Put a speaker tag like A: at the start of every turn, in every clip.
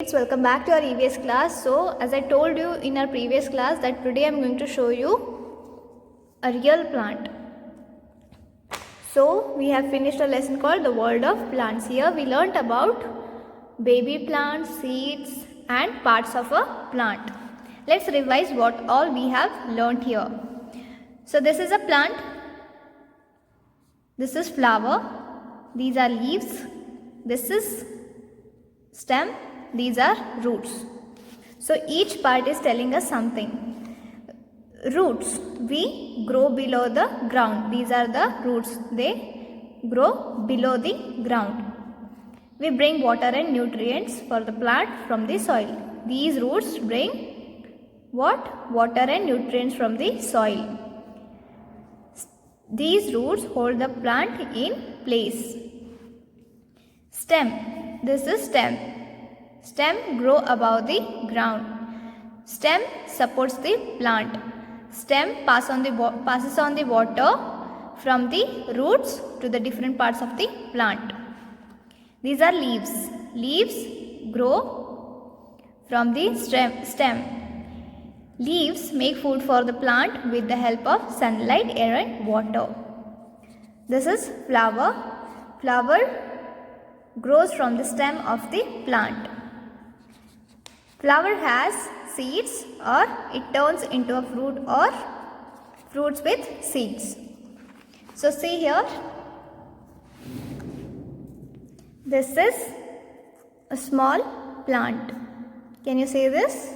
A: kids, welcome back to our EVS class. So as I told you in our previous class that today I am going to show you a real plant. So we have finished a lesson called the world of plants. Here we learnt about baby plants, seeds and parts of a plant. Let's revise what all we have learnt here. So this is a plant, this is flower, these are leaves, this is stem, these are roots. So each part is telling us something. Roots, we grow below the ground. These are the roots, they grow below the ground. We bring water and nutrients for the plant from the soil. These roots bring what? Water and nutrients from the soil. These roots hold the plant in place. Stem, this is stem. Stem grow above the ground. Stem supports the plant. Stem passes on the water from the roots to the different parts of the plant. These are leaves. Leaves grow from the stem. Leaves make food for the plant with the help of sunlight, air and water. This is flower. Flower grows from the stem of the plant. Flower has seeds or it turns into a fruit or fruits with seeds. So see here, this is a small plant. Can you see this?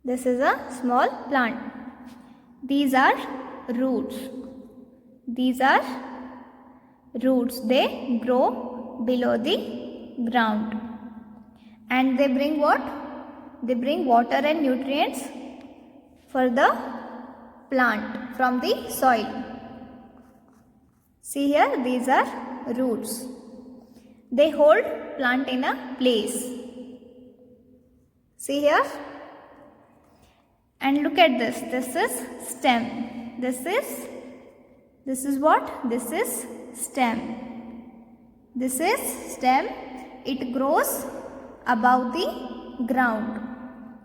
A: This is a small plant. These are roots. These are roots. They grow below the ground. And they bring what? They bring water and nutrients for the plant from the soil. See here, these are roots. They hold plant in a place. See here? And look at this. This is stem. This is what? This is stem. This is stem. It grows above the ground.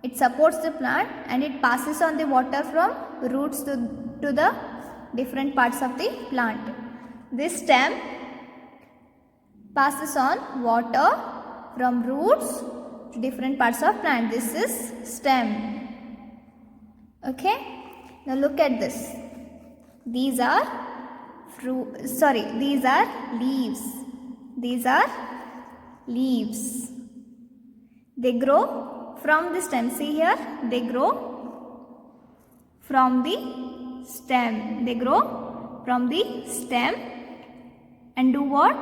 A: It supports the plant and it passes on the water from roots to the different parts of the plant. This stem passes on water from roots to different parts of plant. This is stem. Okay, now look at this. These are these are leaves. These are leaves. They grow from the stem. See here, they grow from the stem. They grow from the stem and do what?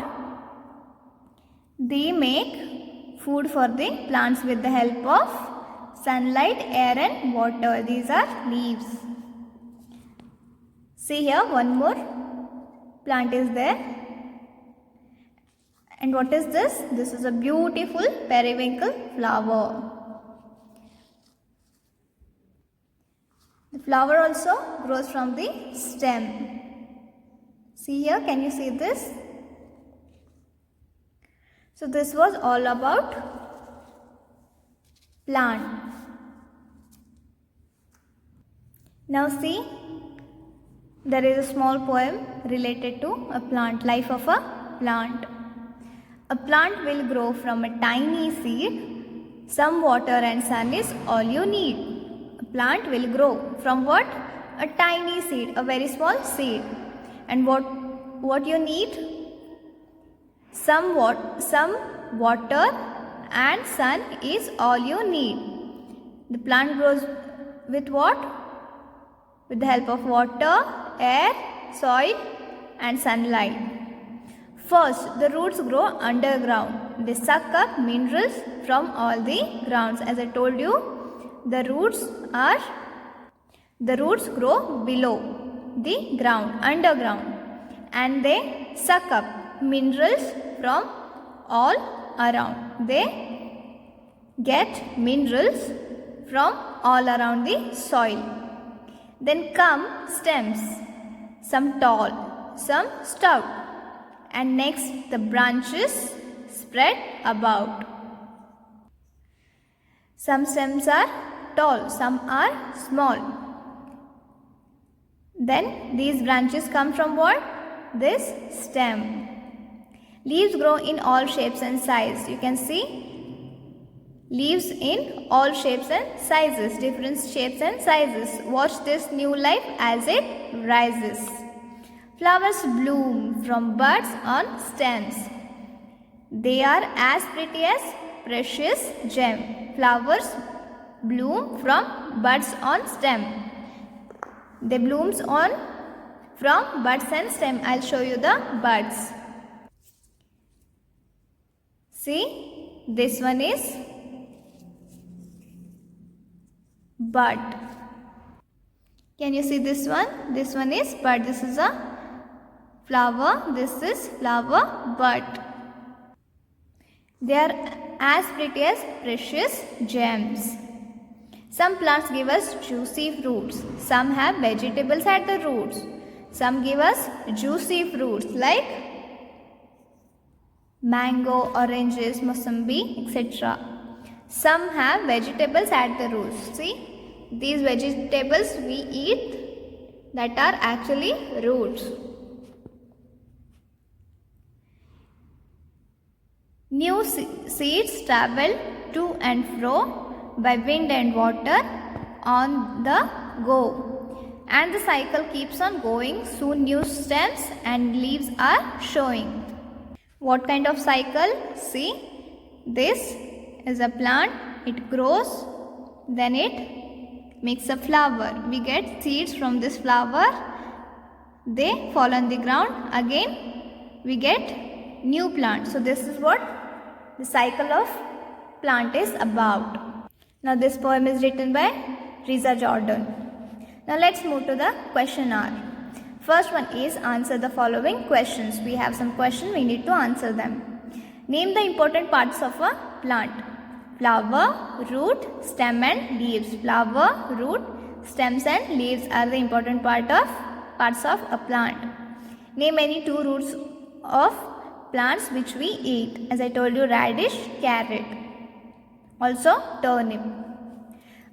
A: They make food for the plants with the help of sunlight, air and water. These are leaves. See here, one more plant is there. And what is this? This is a beautiful periwinkle flower. The flower also grows from the stem. See here, can you see this? So this was all about plant. Now see, there is a small poem related to a plant, life of a plant. A plant will grow from a tiny seed. Some water and sun is all you need. A plant will grow from what? A tiny seed, a very small seed. And what you need? Some water and sun is all you need. The plant grows with what? With the help of water, air, soil and sunlight. First, the roots grow underground. They suck up minerals from all the grounds. As I told you, the roots grow below the ground, underground, and they suck up minerals from all around. They get minerals from all around the soil. Then come stems, some tall, some stout, and next the branches spread about. Some stems are tall, some are small. Then these branches come from what? This stem. Leaves grow in all shapes and sizes. You can see leaves in all shapes and sizes, different shapes and sizes. Watch this new life as it rises. Flowers bloom from buds on stems. They are as pretty as precious gem. Flowers bloom from buds on stem. They blooms on from buds and stem. I'll show you the buds. See, this one is bud. Can you see this one? This one is bud. This is a flower. This is flower bud. They are as pretty as precious gems. Some plants give us juicy fruits. Some have vegetables at the roots. Some give us juicy fruits like mango, oranges, mosambi, etc. Some have vegetables at the roots. See, these vegetables we eat that are actually roots. New seeds travel to and fro by wind and water on the go. And the cycle keeps on going. Soon new stems and leaves are showing. What kind of cycle? See, this is a plant. It grows, then it makes a flower. We get seeds from this flower. They fall on the ground. Again, we get new plant. So this is what the cycle of plant is about. Now this poem is written by Riza Jordan. Now let's move to the question hour. First one is answer the following questions. We have some questions, we need to answer them. Name the important parts of a plant. Flower, root, stem and leaves. Flower, root, stems and leaves are the important parts of a plant. Name any two roots of plants which we eat. As I told you, radish, carrot. Also turnip.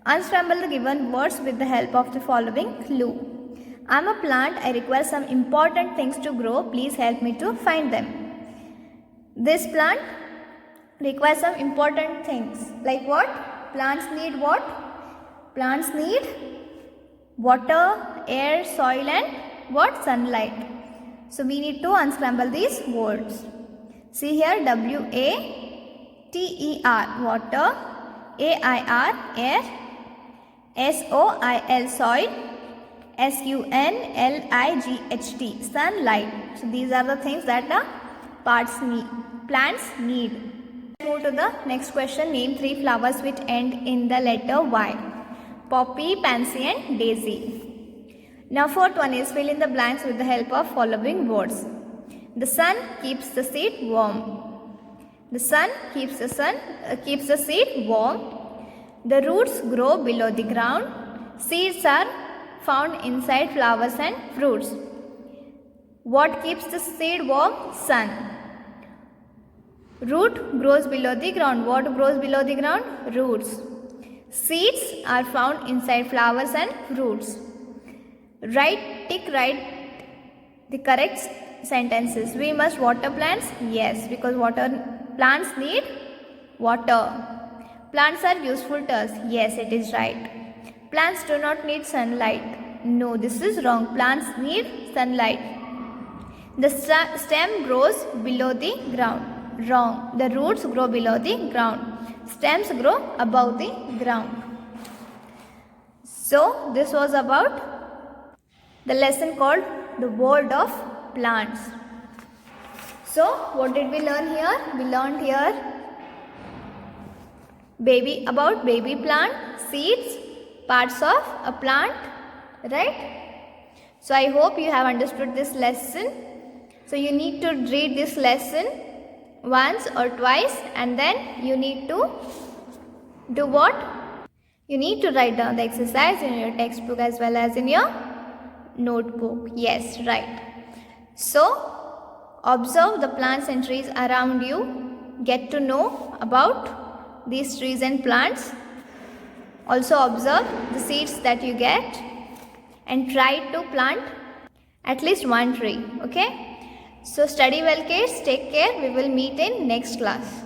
A: Unscramble the given words with the help of the following clue. I am a plant. I require some important things to grow. Please help me to find them. This plant requires some important things. Like what? Plants need what? Plants need water, air, soil and what? Sunlight. So we need to unscramble these words. See here, W-A-T-E-R, water, A-I-R, air, S-O-I-L, soil, S-U-N-L-I-G-H-T, sunlight. So these are the things that the plants need. Move to the next question. Name three flowers which end in the letter Y. Poppy, pansy and daisy. Now fourth one is fill in the blanks with the help of following words. The sun keeps the seed warm. The sun keeps the seed warm. The roots grow below the ground. Seeds are found inside flowers and fruits. What keeps the seed warm? Sun. Root grows below the ground. What grows below the ground? Roots. Seeds are found inside flowers and fruits. Tick right the correct sentences. We must water plants? Yes, because plants need water. Plants are useful to us? Yes, it is right. Plants do not need sunlight. No, this is wrong. Plants need sunlight. The stem grows below the ground. Wrong. The roots grow below the ground. Stems grow above the ground. So, this was about the lesson called The World of Plants. So, what did we learn here? We learned here about baby plant, seeds, parts of a plant, right? So, I hope you have understood this lesson. So, you need to read this lesson once or twice and then you need to do what? You need to write down the exercise in your textbook as well as in your notebook. Yes, right. So, Observe the plants and trees around you. Get to know about these trees and plants. Also observe the seeds that you get and try to plant at least one tree. Okay? So study well, kids. Take care. We will meet in next class.